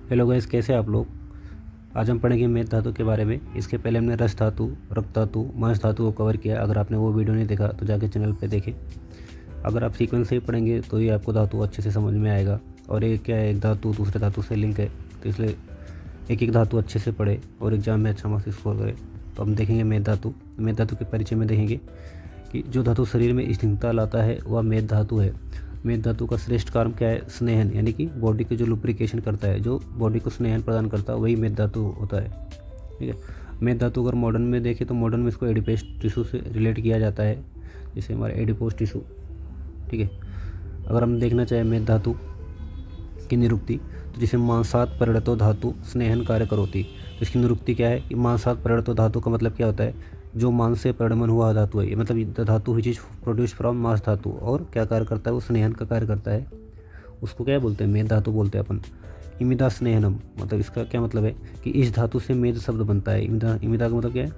Hello guys, कैसे हैं आप लोग। आज हम पढ़ेंगे मेद धातु के बारे में। इसके पहले हमने रस धातु, रक्त धातु, मांस धातु को कवर किया। अगर आपने वो वीडियो नहीं देखा तो जाके चैनल पे देखें। अगर आप सीक्वेंस से ही पढ़ेंगे तो ये आपको धातु अच्छे से समझ में आएगा। और ये क्या है, एक धातु दूसरे धातु से लिंक है, तो इसलिए एक एक धातु अच्छे से पढ़े और एग्जाम में अच्छा मार्क्स स्कोर करे। तो हम देखेंगे मेद धातु। मेद धातु के परिचय में देखेंगे कि जो धातु शरीर में स्निग्धता लाता है वह मेद धातु है। मेद धातु का श्रेष्ठ कार्य क्या है? स्नेहन, यानी कि बॉडी के जो लुब्रिकेशन करता है, जो बॉडी को स्नेहन प्रदान करता है, वही मेद धातु होता है। ठीक है। मेद धातु अगर मॉडर्न में देखें तो मॉडर्न में इसको एडिपोस टिश्यू से रिलेट किया जाता है, जैसे हमारे एडिपोस टिश्यू। ठीक है। अगर हम देखना चाहें मेद धातु की निरुक्ति, तो जैसे मांसात परिणतो धातु स्नेहन कार्य करोति, तो इसकी निरुक्ति क्या है कि मांसात परिणतो धातु का मतलब क्या होता है? जो मांस से परिणमन हुआ धातु है, मतलब द धातु विच इज प्रोड्यूस फ्रॉम मांस धातु, और क्या कार्य करता है? वो स्नेहन का कार्य करता है। उसको क्या बोलते हैं? मेद धातु बोलते हैं अपन। इमिदा स्नेहनम, मतलब इसका क्या मतलब है कि इस धातु से मेद शब्द बनता है। इमिदा का मतलब क्या है?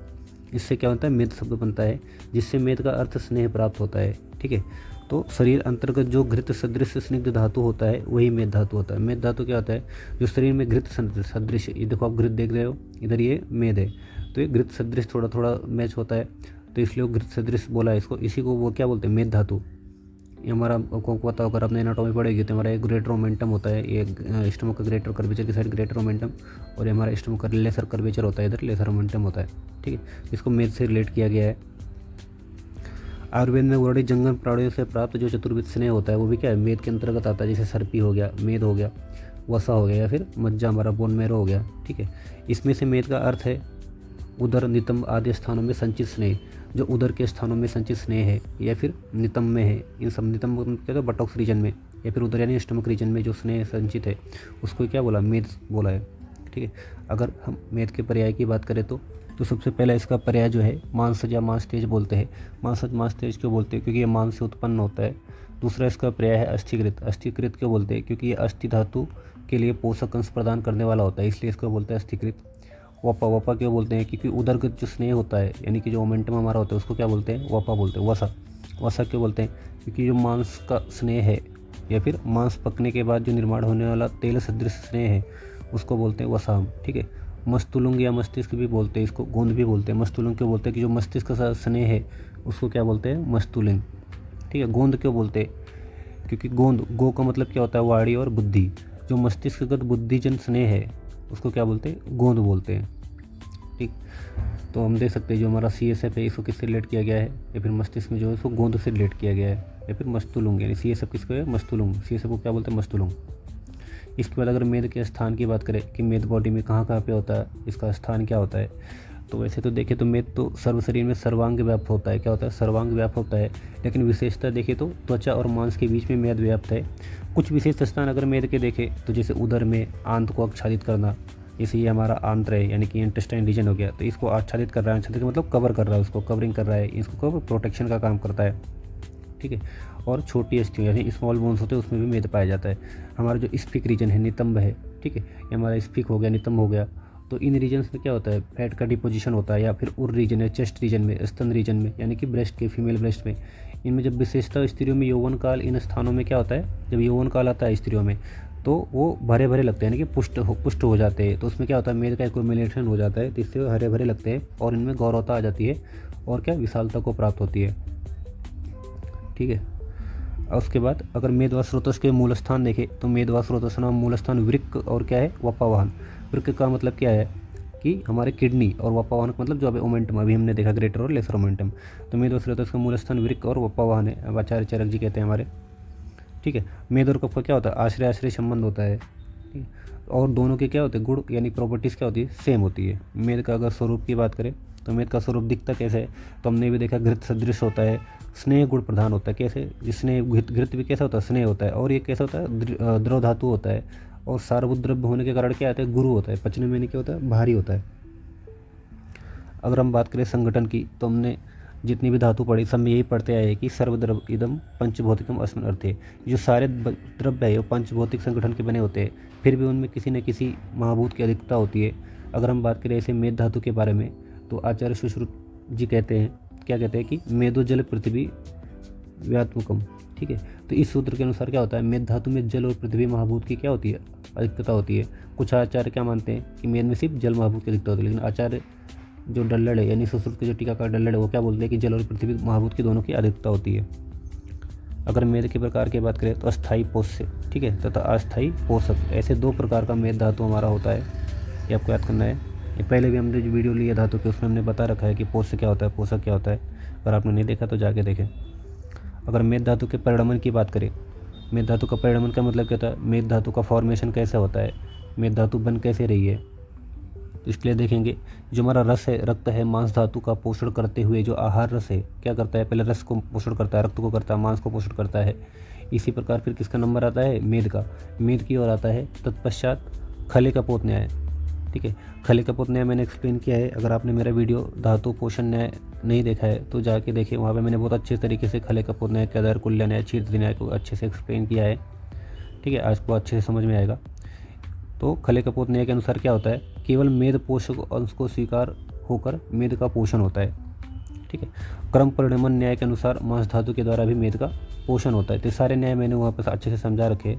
इससे क्या बनता है? मेद शब्द बनता है, जिससे मेद का अर्थ स्नेह प्राप्त होता है। ठीक है। तो शरीर अंतर्गत जो घृत सदृश स्निग्ध धातु होता है वही मेद धातु होता है। मेद धातु क्या होता है? जो शरीर में घृत सदृश, ये देखो आप घृत देख रहे हो, इधर ये मेद है, तो ये घृत सदृश थोड़ा थोड़ा मैच होता है, तो इसलिए वो घृत सदृश बोला है इसको। इसी को वो क्या बोलते हैं? मेद धातु। ये हमारा आपको पता होगा, आपने एनाटॉमी पढ़ेगी तो हमारा एक ग्रेटर मोमेंटम होता है, ये स्टमक का ग्रेटर कर्वेचर की साइड ग्रेटर मोमेंटम, और ये हमारा स्टमक का लेसर कर्वेचर होता है, इधर लेसर मोमेंटम होता है। ठीक है। इसको मेद से रिलेट किया गया है। आयुर्वेद में वर्णित जंगम प्राणियों से प्राप्त जो चतुर्विध स्नेह होता है वो भी क्या है? मेद के अंतर्गत आता है। जैसे सर्पी हो गया, मेद हो गया, वसा हो गया, या फिर मज्जा, हमारा बोन मैरो हो गया। ठीक है। इसमें से मेद का अर्थ है उदर, नितंब आदि स्थानों में संचित स्नेह। जो उदर के स्थानों में संचित स्नेह है या फिर नितंब में है, इन सब नितंब कहते हैं बटॉक्स रीजन में, या फिर उदर यानी स्टमक रीजन में जो स्नेह संचित है उसको क्या बोला? मेद बोला है। ठीक है। अगर हम मेद के पर्याय की बात करें तो सबसे पहला इसका पर्याय जो है मांसज या मांसतेज बोलते हैं। मांसज मांसतेज क्यों बोलते हैं? क्योंकि ये मांस से उत्पन्न होता है। दूसरा इसका पर्याय है अस्थिकृत। अस्थिकृत क्यों बोलते हैं? क्योंकि ये अस्थि धातु के लिए पोषक अंश प्रदान करने वाला होता है, इसलिए इसको बोलते हैं अस्थिकृत। वपा, वपा क्यों बोलते हैं? क्योंकि उदरगत जो स्नेह होता है, यानी कि जो मोमेंटम हमारा होता है, उसको क्या बोलते हैं? वपा बोलते हैं। वसा, वसा क्यों बोलते हैं? क्योंकि जो मांस का स्नेह है या फिर मांस पकने के बाद जो निर्माण होने वाला तेल सदृश स्नेह है उसको बोलते हैं वसाम। ठीक है। मस्तुलुंग या मस्तिष्क भी बोलते हैं इसको, गोंद भी बोलते हैं। मस्तुलुंग क्यों बोलते हैं? कि जो मस्तिष्क का स्नेह है उसको क्या बोलते हैं? मस्तुलिंग। ठीक है। गोंद क्यों बोलते हैं? क्योंकि गोंद, गो का मतलब क्या होता है? वाणी और बुद्धि। जो मस्तिष्कगत बुद्धिजन स्नेह है उसको क्या बोलते हैं? गोंद बोलते हैं। ठीक। तो हम देख सकते हैं जो हमारा CSF है इसको किससे रिलेट किया गया है, या फिर मस्तिष्क में जो है उसको गोंद से रिलेट किया गया है, या फिर मस्तुलुंग, यानी CSF किसको है? मस्तुलुंग। CSF को क्या बोलते हैं? मस्तुलुंग। इसके बाद अगर मेद के स्थान की बात करें कि मेद बॉडी में कहाँ कहाँ पे होता है, इसका स्थान क्या होता है, तो वैसे तो देखें तो मेद तो सर्व शरीर में सर्वांग व्याप्त होता है। क्या होता है? सर्वांग व्याप्त होता है। लेकिन विशेषता देखें तो त्वचा और मांस के बीच में मेद व्याप्त है। कुछ विशेष स्थान अगर मेद के देखें तो जैसे उदर में आंत को आच्छादित करना, जैसे ये हमारा आंत्र है यानी कि इंटेस्टाइन रीजन हो गया, तो इसको आच्छादित कर रहा है। आच्छादित मतलब कवर कर रहा है, उसको कवरिंग कर रहा है, इसको प्रोटेक्शन का काम करता है। ठीक है। और छोटी अस्थियों यानी स्मॉल बोन्स होते हैं उसमें भी मेद पाया जाता है। हमारा जो स्फीक रीजन है, नितंब है, ठीक है, ये हमारा स्फीक हो गया, नितंब हो गया, तो इन रीजन्स में क्या होता है? फैट का डिपोजिशन होता है, या फिर उर रीजन है, चेस्ट रीजन में, स्तन रीजन में, यानी कि ब्रेस्ट के, फीमेल ब्रेस्ट में। इनमें जब विशेषता स्त्रियों में यौवन काल, इन स्थानों में क्या होता है? जब यौवन काल आता है स्त्रियों में तो वो भरे भरे लगते हैं, यानी कि पुष्ट हो जाते हैं। तो उसमें क्या होता है? मेद का एक्युमुलेशन हो जाता है, तो इससे हरे भरे लगते हैं और इनमें गौरवता आ जाती है और क्या विशालता को प्राप्त होती है। ठीक है। और उसके बाद अगर मेदवा स्रोतस के मूल स्थान देखें तो मेदवा स्रोतस नाम मूल स्थान वृक्क और क्या है? वपावाहन। वृक्क का मतलब क्या है कि हमारे किडनी, और वपावाहन का मतलब जो अभी ओमेंटम अभी हमने देखा ग्रेटर और लेसर ओमेंटम। तो मेदवा स्रोतस का मूल स्थान वृक्क और वपावाहन है, अब आचार्य चरक जी कहते हैं हमारे। ठीक है। मेद और कफ का क्या होता है? आश्रय आश्रय संबंध होता है। ठीक है। और दोनों के क्या होते हैं? गुण यानी प्रॉपर्टीज़ क्या होती है? सेम होती है। मेद का अगर स्वरूप की बात करें तो मेद का स्वरूप दिखता कैसे है? तो हमने भी देखा घृत सदृश होता है, स्नेह गुण प्रधान होता है। कैसे? जिसने घृत भी कैसा होता है? स्नेह होता है। और ये कैसा होता है? द्रव धातु होता है। और सार्वभौम द्रव्य होने के कारण क्या आता है? गुरु होता है। पचने में नहीं क्या होता है? भारी होता है। अगर हम बात करें संगठन की तो हमने जितनी भी धातु पढ़ी सब में यही पढ़ते आए हैं कि सर्वद्रव इदम पंचभौतिकम अस्मिन् अर्थे। जो सारे द्रव्य है वो पंचभौतिक संगठन के बने होते हैं, फिर भी उनमें किसी न किसी महाभूत की अधिकता होती है। अगर हम बात करें ऐसे मेद धातु के बारे में तो आचार्य सुश्रुत जी कहते हैं, क्या कहते हैं कि मेदो जल पृथ्वी व्यात्मकम, ठीक है। तो इस सूत्र के अनुसार क्या होता है, मेद धातु में जल और पृथ्वी महाभूत की क्या होती है, अधिकता होती है। कुछ आचार्य क्या मानते हैं कि मेद में सिर्फ जल महाभूत की अधिकता होती है, लेकिन आचार्य जो डल्लड़ है यानी सुश्रुत के जो टीकाकार डल्लड़ है वो क्या बोलते हैं कि जल और पृथ्वी महाभूत की दोनों की अधिकता होती है। अगर मेद के प्रकार की बात करें तो अस्थायी पोष्य, ठीक है, तथा अस्थायी पोषक, ऐसे दो प्रकार का मेद धातु हमारा होता है, ये आपको याद करना है। ये पहले भी हमने जो वीडियो लिया धातु के उसमें हमने बता रखा है कि पोष्य क्या होता है, पोषक क्या होता है। अगर आपने नहीं देखा तो जाके देखें। अगर मेद धातु के परिणमन की बात करें, मेद धातु का परिणमन का मतलब क्या होता है, मेद धातु का फॉर्मेशन कैसे होता है, मेद धातु बन कैसे रही है। तो इसके लिए देखेंगे जो हमारा रस है, रक्त है, मांस धातु का पोषण करते हुए जो आहार रस है क्या करता है, पहले रस को पोषण करता है, रक्त को करता है, मांस को पोषण करता है। इसी प्रकार फिर किसका नंबर आता है, मेद का, मेद की ओर आता है। तत्पश्चात खले कपोत न्याय, ठीक है। खले कपोत न्याय मैंने एक्सप्लेन किया है, अगर आपने मेरा वीडियो धातु पोषण न्याय नहीं देखा है तो जाके देखिए, वहाँ पे मैंने बहुत अच्छे तरीके से खले कपोत न्याय, केदार कुल्य न्याय, क्षीरद न्याय को अच्छे से एक्सप्लेन किया है, ठीक है। आज को अच्छे से समझ में आएगा। तो खले कपोत न्याय के अनुसार क्या होता है, केवल मेद पोषक अंश को स्वीकार होकर मेद का पोषण होता है, ठीक है। क्रम परिणमन न्याय के अनुसार मांस धातु के द्वारा भी मेद का पोषण होता है। तो सारे न्याय मैंने वहाँ पर अच्छे से समझा रखे।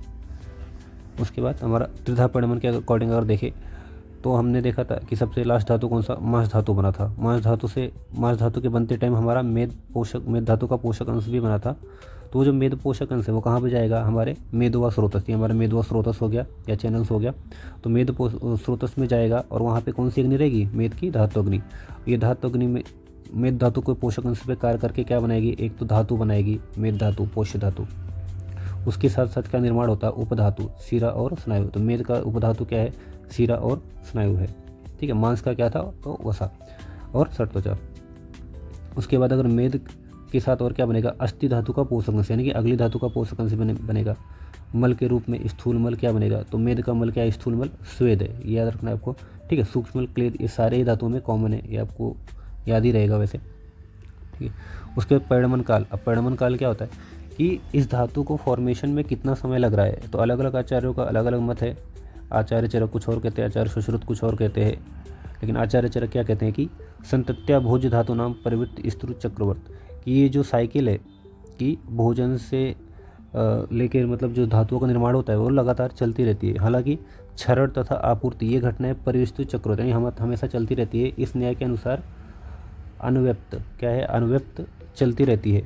उसके बाद हमारा त्रिधा परिणमन के अकॉर्डिंग अगर देखें तो हमने देखा था कि सबसे लास्ट धातु कौन सा, मांस धातु बना था। मांस धातु के बनते टाइम हमारा मेद धातु का पोषक अंश भी बना था। तो जो मेद पोषक अंश है वो कहाँ पे जाएगा, हमारे मेदवा स्रोतस, ये हमारा मेदवा स्रोतस हो गया या चैनल्स हो गया। तो मेद स्रोतस में जाएगा और वहाँ पे कौन सी अग्नि रहेगी, मेद की धातु अग्नि। ये धातु अग्नि में मेद धातु को पोषक अंश पे कार्य करके क्या बनाएगी, एक तो धातु बनाएगी मेद धातु, पोष्य धातु। उसके साथ साथ क्या निर्माण होता है, उपधातु, शिरा और स्नायु। तो मेद का उपधातु क्या है, शिरा और स्नायु है, ठीक है। मांस का क्या था, तो वसा और सटत्वचा। उसके बाद अगर मेद के साथ और क्या बनेगा, अस्थि धातु का पोषक अंश, यानी कि अगली धातु का पोषक अंश बनेगा। मल के रूप में स्थूल मल क्या बनेगा, तो मेद का मल क्या है, स्थूल मल स्वेद है, ये याद रखना है आपको, ठीक है। सूक्ष्म मल, क्लेद, ये सारे ही धातुओं में कॉमन है, ये आपको याद ही रहेगा वैसे, ठीक है। उसके बाद परिणमन काल। अब परिणमन काल क्या होता है कि इस धातु को फॉर्मेशन में कितना समय लग रहा है। तो अलग अलग आचार्यों का अलग अलग मत है। आचार्य चरक कुछ और कहते हैं, आचार्य सुश्रुत कुछ और कहते हैं, लेकिन आचार्य चरक क्या कहते हैं कि संतत्या भोज धातु नाम परिवृत्त स्तुरु चक्रवर्त, कि ये जो साइकिल है कि भोजन से लेकर मतलब जो धातुओं का निर्माण होता है वो लगातार चलती रहती है। हालांकि क्षरण तथा आपूर्ति ये घटनाएं परिविस्तृत चक्रवर्त यानी हमेशा चलती रहती है। इस न्याय के अनुसार अनुव्यक्त क्या है, अनुव्यक्त चलती रहती है।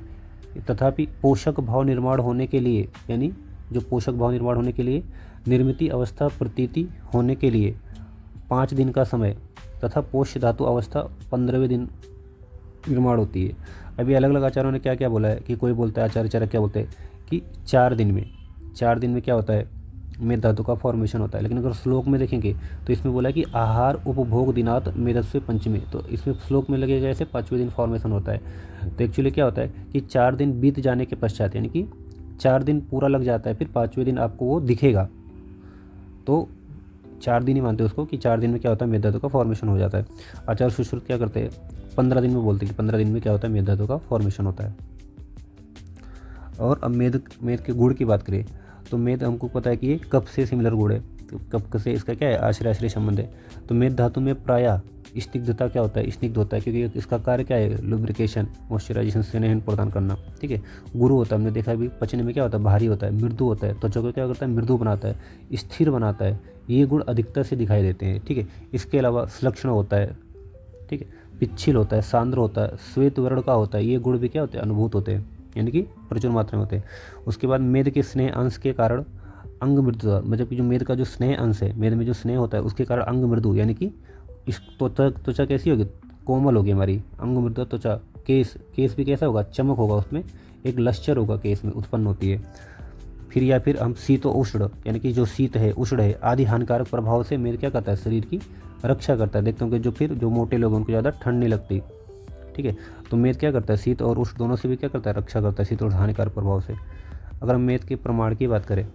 तथापि पोषक भाव निर्माण होने के लिए, यानी जो पोषक भाव निर्माण होने के लिए, निर्मिति अवस्था प्रतीति होने के लिए 5 दिन का समय तथा पोष्य धातु अवस्था 15वें दिन निर्माण होती है। अभी अलग अलग आचार्यों ने क्या क्या बोला है कि कोई बोलता है, आचार्य चरक क्या बोलते हैं कि 4 दिन में क्या होता है, मेद धातु का फॉर्मेशन होता है। लेकिन अगर श्लोक में देखेंगे तो इसमें बोला है कि आहार उपभोग दिनात मेदस्व पंचमी, तो इसमें श्लोक में लगेगा ऐसे 5वें दिन फॉर्मेशन होता है। तो एक्चुअली क्या होता है कि 4 दिन बीत जाने के पश्चात, यानी कि 4 दिन पूरा लग जाता है, फिर 5वें दिन आपको वो दिखेगा। तो 4 दिन ही मानते हैं उसको कि 4 दिन में क्या होता है, मेद धातु का फॉर्मेशन हो जाता है। आचार्य सुश्रुत क्या करते हैं, 15 दिन में बोलते हैं कि 15 दिन में क्या होता है, मेद धातु का फॉर्मेशन होता है। और अब मेद के गुण की बात करें तो मेद हमको पता है कि ये कप से सिमिलर गुण है। तो कप से इसका क्या है, आश्रय संबंध है। तो मेद धातु में प्रायः स्निग्धता क्या होता है, स्निग्ध होता है, क्योंकि इसका कार्य क्या है, लुब्रिकेशन, मॉइस्चराइजेशन, स्नेहन प्रदान करना, ठीक है। गुरु होता है, हमने देखा भी पचने में क्या होता है, भारी होता है, मृदु होता है, त्वचा को क्या करता है, मृदु बनाता है, स्थिर बनाता है। ये गुण अधिकता से दिखाई देते हैं, ठीक है। इसके अलावा श्लक्षण होता है, ठीक है, पिच्छिल होता है, सांद्र होता है, श्वेत वर्ण का होता है। ये गुण भी क्या होते हैं, अनुभूत होते हैं, यानी कि प्रचुर मात्रा में होते हैं। उसके बाद मेद के स्नेह अंश के कारण अंग मृदुता, मतलब कि जो मेद का जो स्नेह अंश है, मेद में जो स्नेह होता है उसके कारण अंग मृदु, यानी कि इस त्वचा कैसी होगी, कोमल होगी हमारी, अंग मृदु त्वचा। केस भी कैसा होगा, चमक होगा, उसमें एक लश्चर होगा केस में उत्पन्न होती है। फिर या फिर हम शीत और उष्ण, यानी कि जो शीत है, उष्ण है, आदि हानिकारक प्रभाव से मेद क्या करता है, शरीर की रक्षा करता है। देखते होंगे जो मोटे लोग हैं उनको ज़्यादा ठंड नहीं लगती, ठीक है। तो मेद क्या करता है, शीत और उष्ण दोनों से भी क्या करता है, रक्षा करता है शीत और हानिकारक प्रभाव से। अगर हम मेद के प्रमाण की बात करें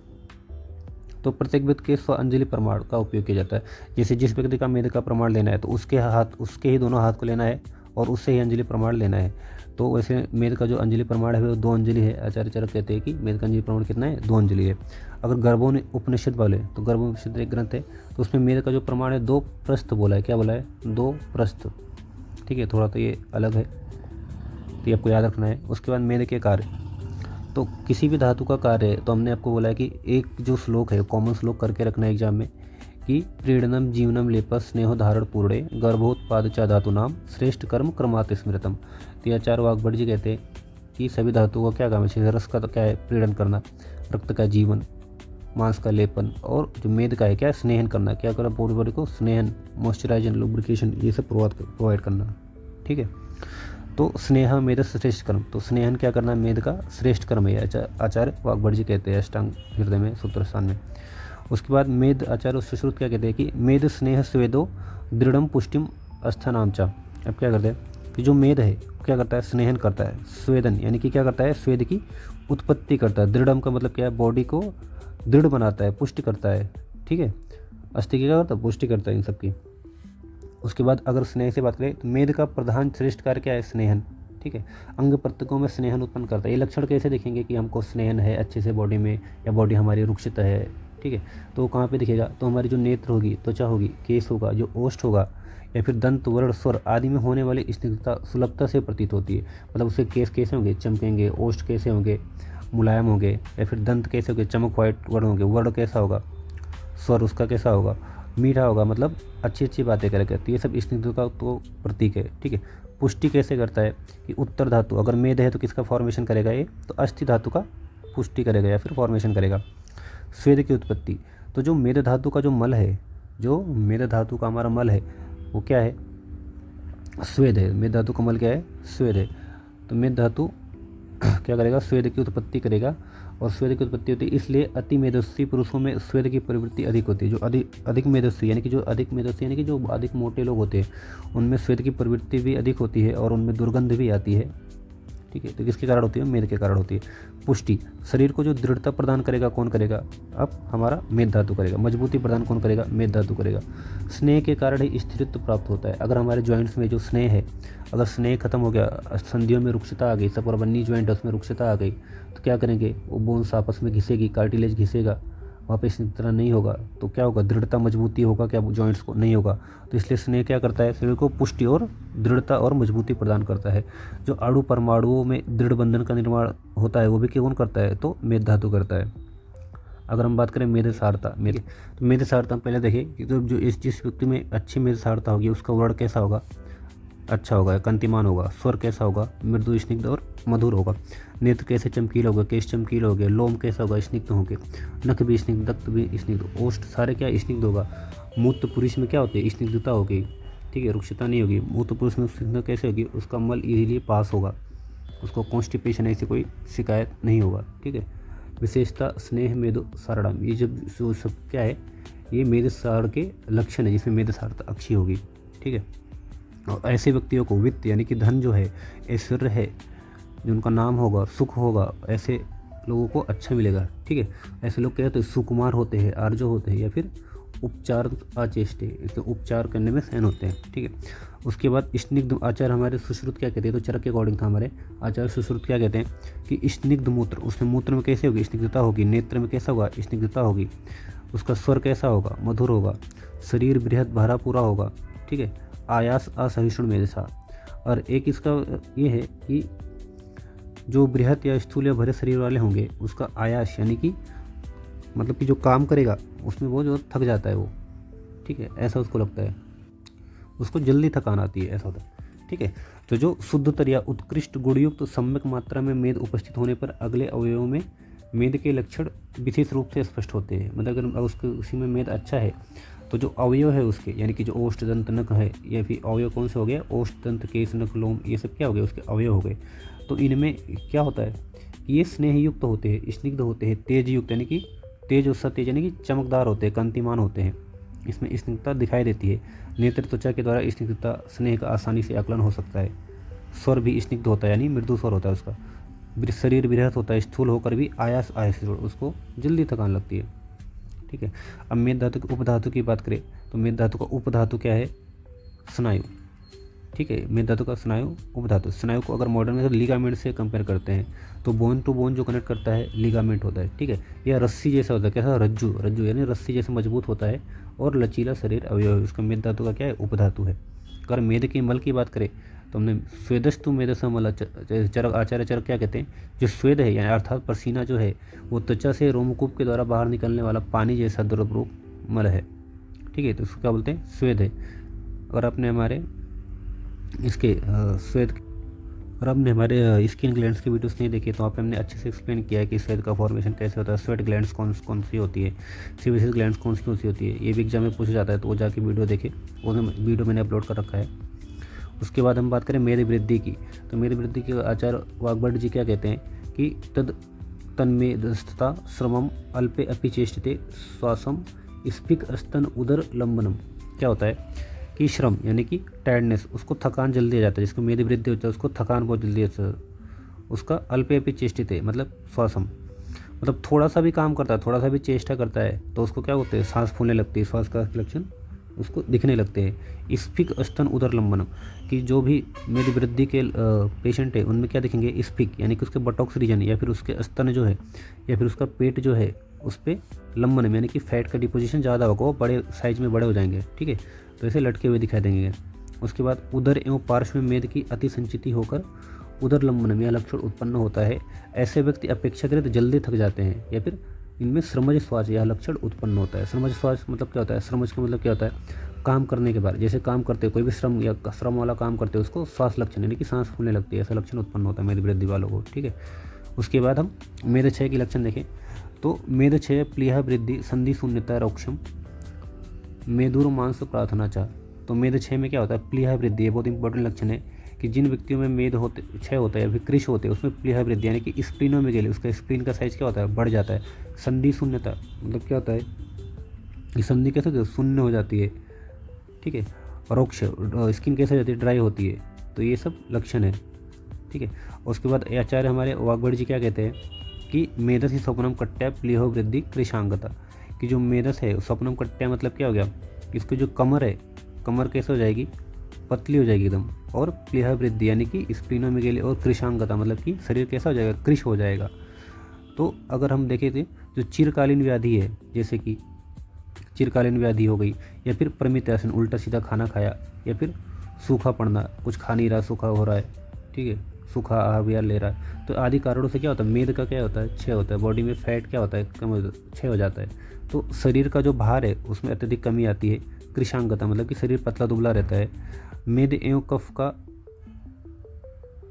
तो प्रत्येक व्यक्ति के स्व अंजलि प्रमाण का उपयोग किया जाता है। जैसे जिस व्यक्ति का मेद का प्रमाण लेना है तो उसके ही दोनों हाथ को लेना है और उससे ही अंजलि प्रमाण लेना है। तो वैसे मेद का जो अंजलि प्रमाण है वो 2 अंजलि है। आचार्य चरक कहते हैं कि मेद का अंजलि प्रमाण कितना है, 2 अंजलि है। अगर गर्भों उपनिषद वाले, तो गर्भोपनिषद एक ग्रंथ है, तो उसमें मेद का जो प्रमाण है 2 प्रस्थ बोला है। क्या बोला है, 2 प्रस्थ, ठीक है। थोड़ा तो ये अलग है, तो ये आपको याद रखना है। उसके बाद मेद के कार्य, तो किसी भी धातु का कार्य है, तो हमने आपको बोला है कि एक जो श्लोक है, कॉमन श्लोक करके रखना है एग्जाम में, कि प्रीणनम जीवनम लेपस स्नेहो धारण पूर्णे गर्भोत्पाद चा धातु नाम श्रेष्ठ कर्म क्रमात् स्मृतम। तो यह 4 वाग्भट जी कहते हैं कि सभी धातुओं का क्या काम है, रस का तो क्या है, प्रीणन करना, रक्त का जीवन, मांस का लेपन, और जो मेद का है क्या, स्नेहन करना, क्या करना, पूरी बॉडी को स्नेहन, मॉइस्चराइजन, लुब्रिकेशन, ये सब प्रोवाइड करना। ठीक है, तो स्नेह मेद श्रेष्ठ कर्म, तो स्नेहन क्या करना, मेद का श्रेष्ठ कर्म है, आचार्य वाग्भट जी कहते हैं अष्टांग हृदय में सूत्र स्थान में। उसके बाद मेद आचार्य सुश्रुत क्या कहते हैं कि मेद स्नेह स्वेदो दृढ़म पुष्टिम अस्थानाम चा। अब क्या करते हैं कि जो मेद है क्या करता है, स्नेहन करता है, स्वेदन यानी कि क्या करता है, स्वेद की उत्पत्ति करता है, दृढ़म का मतलब क्या है, बॉडी को दृढ़ बनाता है, पुष्टि करता है। ठीक है, अस्थि की क्या करता है, पुष्टि करता है इन सब की। उसके बाद अगर स्नेह से बात करें तो मेद का प्रधान श्रेष्ठ कार्य क्या है, स्नेहन। ठीक है, अंग प्रत्यंगों में स्नेहन उत्पन्न करता है। ये लक्षण कैसे देखेंगे कि हमको स्नेहन है अच्छे से बॉडी में, या बॉडी हमारी रुक्षित है। ठीक है, तो वो कहाँ पे दिखेगा, तो हमारी जो नेत्र होगी, त्वचा होगी, केस होगा, जो ओष्ठ होगा, या फिर दंत, वर्ण, स्वर आदि में होने वाली स्निग्धता सुलभता से प्रतीत होती है। मतलब उसके केस कैसे होंगे, चमकेंगे, ओष्ठ कैसे होंगे, मुलायम होंगे, या फिर दंत कैसे होंगे, चमक वाइट वर्ण होंगे, वर्ण कैसा होगा, स्वर उसका कैसा होगा, मीठा होगा, मतलब अच्छी अच्छी बातें करेगा। तो ये सब स्निग्धता का तो प्रतीक है। ठीक है, पुष्टि कैसे करता है कि उत्तर धातु अगर मेद है तो किसका फॉर्मेशन करेगा ये, तो अस्थि धातु का पुष्टि करेगा या फिर फॉर्मेशन करेगा। स्वेद की उत्पत्ति, तो जो मेद धातु का जो मल है, जो मेद धातु का हमारा मल है वो क्या है, स्वेद है। मेद धातु का मल क्या है, स्वेद है। तो मेद धातु क्या करेगा, स्वेद की उत्पत्ति करेगा, और स्वेद की उत्पत्ति होती है इसलिए अति मेदस्वी पुरुषों में स्वेद की प्रवृत्ति अधिक होती है। जो अधिक मेदस्वी यानी कि जो अधिक मेदस्वी यानी कि जो अधिक मोटे लोग होते हैं उनमें स्वेद की प्रवृत्ति भी अधिक होती है और उनमें दुर्गंध भी आती है। ठीक है, तो किसके कारण होती है, मेद के कारण होती है। पुष्टि, शरीर को जो दृढ़ता प्रदान करेगा कौन करेगा, अब हमारा मेद धातु करेगा। मजबूती प्रदान कौन करेगा, मेद धातु करेगा। स्नेह के कारण ही स्थिरत्व प्राप्त होता है। अगर हमारे जॉइंट्स में जो स्नेह है, अगर स्नेह खत्म हो गया, संधियों में रुक्षता आ गई, सपरबन्नी जॉइंट उसमें रुक्षता आ गई, तो क्या करेंगे, वो बोन्स आपस में घिसेगी, कार्टिलेज घिसेगा, वहाँ पे इस तरह नहीं होगा, तो क्या होगा, दृढ़ता मजबूती होगा क्या, जॉइंट्स को नहीं होगा। तो इसलिए स्नेह क्या करता है, शरीर को पुष्टि और दृढ़ता और मजबूती प्रदान करता है। जो अणु परमाणुओं में दृढ़ बंधन का निर्माण होता है वो भी कौन करता है, तो मेद धातु करता है। अगर हम बात करें मेद सारता, तो मेद सारता हम पहले देखें कि तो जो जिस व्यक्ति में अच्छी मेद सारता होगी उसका वर्ण कैसा होगा, अच्छा होगा, कांतिमान होगा। स्वर कैसा होगा, मृदु, स्निग्ध और मधुर होगा। नेत्र कैसे चमकीला होगा, केश चमकीला होगा। लोम कैसा होगा, स्निग्ध होंगे। नख भी स्निग्ध, दंत भी स्निग्ध, ओष्ठ सारे क्या स्निग्ध होगा। मूत्र पुरुष में क्या होती है, स्निग्धता होगी। ठीक है, रुक्षता नहीं होगी। मूत्र पुरुष में स्निग्धता कैसे होगी, उसका मल इजीली पास होगा, उसको कॉन्स्टिपेशन ऐसी कोई शिकायत नहीं होगा। ठीक है, विशेषता स्नेह मेद सारणाम, ये जब सब क्या है, ये मेद सार के लक्षण है जिसमें मेद सारता अच्छी होगी। ठीक है, और ऐसे व्यक्तियों को वित्त यानी कि धन जो है, ऐश्वर्य है, जो उनका नाम होगा, सुख होगा, ऐसे लोगों को अच्छा मिलेगा। ठीक है, ऐसे लोग क्या होते हैं, सुकुमार होते हैं, आर्जो होते हैं, या फिर उपचार आचेष्टे, इसके उपचार करने में सहन होते हैं। ठीक है, उसके बाद स्निग्ध आचार्य हमारे सुश्रुत क्या कहते हैं, तो चरक के अकॉर्डिंग था हमारे आचार्य सुश्रुत क्या कहते हैं कि स्निग्ध मूत्र, उसमें मूत्र में कैसे होगी, स्निग्धता होगी। नेत्र में कैसा होगा, स्निग्धता होगी। उसका स्वर कैसा होगा, मधुर होगा। शरीर बृहद भारा पूरा होगा। ठीक है, आयास असहिष्णु मेधसा। और एक इसका ये है कि जो बृहद या स्थूल या भरे शरीर वाले होंगे उसका आयास यानी कि मतलब कि जो काम करेगा उसमें वो जो थक जाता है वो। ठीक है, ऐसा उसको लगता है, उसको जल्दी थकान आती है, ऐसा होता है। ठीक है, तो जो शुद्धतर या उत्कृष्ट गुणयुक्त तो सम्यक मात्रा में मेद उपस्थित होने पर अगले अवयवों में मेद के लक्षण विशेष रूप से स्पष्ट होते हैं। मतलब अगर उसके उसी में मेद अच्छा है तो जो अवयव है उसके यानी कि जो ओष्ठ दंत नख है, या फिर अवयव कौन से हो गया, ओष्ठ दंत केश नख लोम, ये सब क्या हो गए, उसके अवयव हो गए। तो इनमें क्या होता है, ये स्नेह युक्त होते हैं, स्निग्ध होते हैं, तेज युक्त यानी कि तेज और सतेज यानी कि चमकदार होते हैं, कांतिमान होते हैं। इसमें स्निग्धता दिखाई देती है। नेत्र त्वचा के द्वारा स्निग्धता स्नेह का आसानी से आकलन हो सकता है। स्वर भी स्निग्ध होता है यानी मृदु स्वर होता है उसका। शरीर बृहत होता है, स्थूल होकर भी आयास उसको जल्दी थकान लगती है। ठीक है, अब मेद धातु की उपधातु की बात करें तो मेद धातु का उपधातु क्या है, स्नायु। ठीक है, मेद धातु का स्नायु उपधातु। स्नायु को अगर मॉडर्न में लिगामेंट से कंपेयर करते हैं तो बोन टू बोन जो कनेक्ट करता है लिगामेंट होता है। ठीक है, यह रस्सी जैसा होता है, कैसा, रज्जु यानी रस्सी जैसे मजबूत होता है और लचीला शरीर अवयव है। उसका मेद धातु का क्या है, उपधातु है। अगर मेद के मल की बात करें तो तो हमने स्वेदस्तु मेदसम चरक आचार्य चरक क्या कहते हैं, जो स्वेद है यानी अर्थात पसीना जो है वो त्वचा से रोमकूप के द्वारा बाहर निकलने वाला पानी जैसा द्रवरूप मल है, ठीक है, तो इसको क्या बोलते हैं, स्वेद है। और आपने हमारे इसके स्वेद और आपने हमारे स्किन ग्लैंड्स की वीडियोस नहीं देखी तो आप हमने अच्छे से एक्सप्लेन किया है कि स्वेद का फॉर्मेशन कैसे होता है, स्वेट ग्लैंड्स कौन सी होती है, सीबेसियस ग्लैंड्स कौन सी होती है, ये भी एग्जाम में पूछा जाता है, तो वो जाके वीडियो देखे, वो वीडियो मैंने अपलोड कर रखा है। उसके बाद हम बात करें मेद वृद्धि की, तो मेद वृद्धि के आचार्य वाग्भट जी क्या कहते हैं कि तन्मेदस्थता श्रमम अल्पे अपि चेष्टते श्वासम स्पिक स्तन उदर लंबनम। क्या होता है कि श्रम यानी कि टायर्डनेस, उसको थकान जल्दी आ जाता है, जिसको मेद वृद्धि होता है उसको थकान बहुत जल्दी आता है। उसका अल्पे अपि चेष्टिते मतलब श्वासम, मतलब थोड़ा सा भी काम करता है, थोड़ा सा भी चेष्टा करता है तो उसको क्या होते हैं, सांस फूलने लगती है, श्वास का लक्षण उसको दिखने लगते हैं। स्फिक स्तन उदर लंबनम, कि जो भी मेद वृद्धि के पेशेंट है उनमें क्या दिखेंगे, स्फिक यानी कि उसके बटॉक्स रीजन या फिर उसके स्तन जो है या फिर उसका पेट जो है उस पर लंबनम यानी कि फैट का डिपोजिशन ज़्यादा होगा, वो बड़े साइज में बड़े हो जाएंगे, ठीक है, तो ऐसे लटके हुए दिखाई देंगे। उसके बाद उदर एवं पार्श्व में मेद की अति संचिति होकर उदर लंबनम यह लक्षण उत्पन्न होता है। ऐसे व्यक्ति अपेक्षाकृत जल्दी थक जाते हैं या फिर इनमें श्रमज श्वास यह लक्षण उत्पन्न होता है। श्रमज श्वास मतलब क्या होता है, श्रमज का मतलब क्या होता है, काम करने के बाद, जैसे काम करते कोई भी श्रम या श्रम वाला काम करते हैं उसको श्वास लक्षण यानी कि सांस फूलने लगती है, ऐसा लक्षण उत्पन्न होता है मेद वृद्धि वालों को, ठीक है। उसके बाद हम मेद क्षय के लक्षण देखें तो मेद क्षय प्लीहा वृद्धि संधि शून्यता रोक्षम मेदुर मांस प्रार्थना चाह। तो मेद क्षय में क्या होता है, प्लीहा वृद्धि, ये बहुत इंपॉर्टेंट लक्षण है कि जिन व्यक्तियों में मेद होते क्षय होता है या फिर कृश होते हैं उसमें प्लीहा वृद्धि यानी कि स्प्लीनों में गेले, उसका स्प्लीन का साइज क्या होता है, बढ़ जाता है। संधि शून्यता मतलब क्या होता है, ये संधि कैसे होती है, शून्य हो जाती है, ठीक है। रोक्ष स्किन कैसे हो जाती है, ड्राई होती है, तो ये सब लक्षण है, ठीक है। उसके बाद आचार्य हमारे वाग्भट जी क्या कहते हैं कि मेदस ही स्वप्नम कट्टा प्लीहो वृद्धि कृशांगता, कि जो मेदस है स्वप्नम कट्टा मतलब क्या हो गया, इसकी जो कमर है, कमर कैसे हो जाएगी, पतली हो जाएगी एकदम, और प्लीहा वृद्धि यानी कि स्प्लीनोमेगाली और कृशांगता मतलब कि शरीर कैसा हो जाएगा, कृश हो जाएगा। तो अगर हम देखें तो जो चिरकालीन व्याधि है, जैसे कि चिरकालीन व्याधि हो गई या फिर प्रमितासन उल्टा सीधा खाना खाया या फिर सूखा पड़ना, कुछ खा नहीं रहा, सूखा हो रहा है, ठीक है, सूखा आहार विहार ले रहा है, तो आदि कारणों से क्या होता है, मेद का क्या होता है, क्षय होता है, बॉडी में फैट क्या होता है, कम क्षय हो जाता है, तो शरीर का जो भार है उसमें अत्यधिक कमी आती है। कृशांगता मतलब कि शरीर पतला दुबला रहता है। मेद एवं कफ का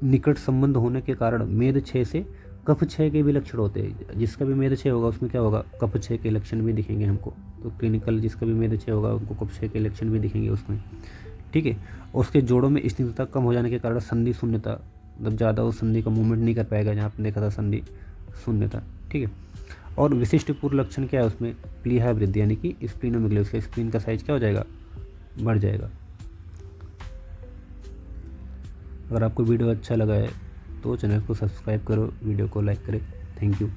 निकट संबंध होने के कारण मेद क्षय से कफ क्षय के भी लक्षण होते हैं। जिसका भी मेद क्षय होगा उसमें क्या होगा, कफ क्षय के लक्षण भी दिखेंगे हमको, तो क्लिनिकल जिसका भी मेद क्षय होगा उनको कफ क्षय के लक्षण भी दिखेंगे उसमें, ठीक है। उसके जोड़ों में स्निग्धता कम हो जाने के कारण संधि शून्यता, मतलब ज़्यादा वो संधि का मूवमेंट नहीं कर पाएगा, जहाँ आपने देखा था संधि शून्यता, ठीक है। और विशिष्ट पूर्व लक्षण क्या है उसमें, प्लीहा वृद्धि यानी कि स्प्लीनोमेगाली, उसका स्प्लीन का साइज क्या हो जाएगा, बढ़ जाएगा। अगर आपको वीडियो अच्छा लगा है तो चैनल को सब्सक्राइब करो, वीडियो को लाइक करें। Thank you.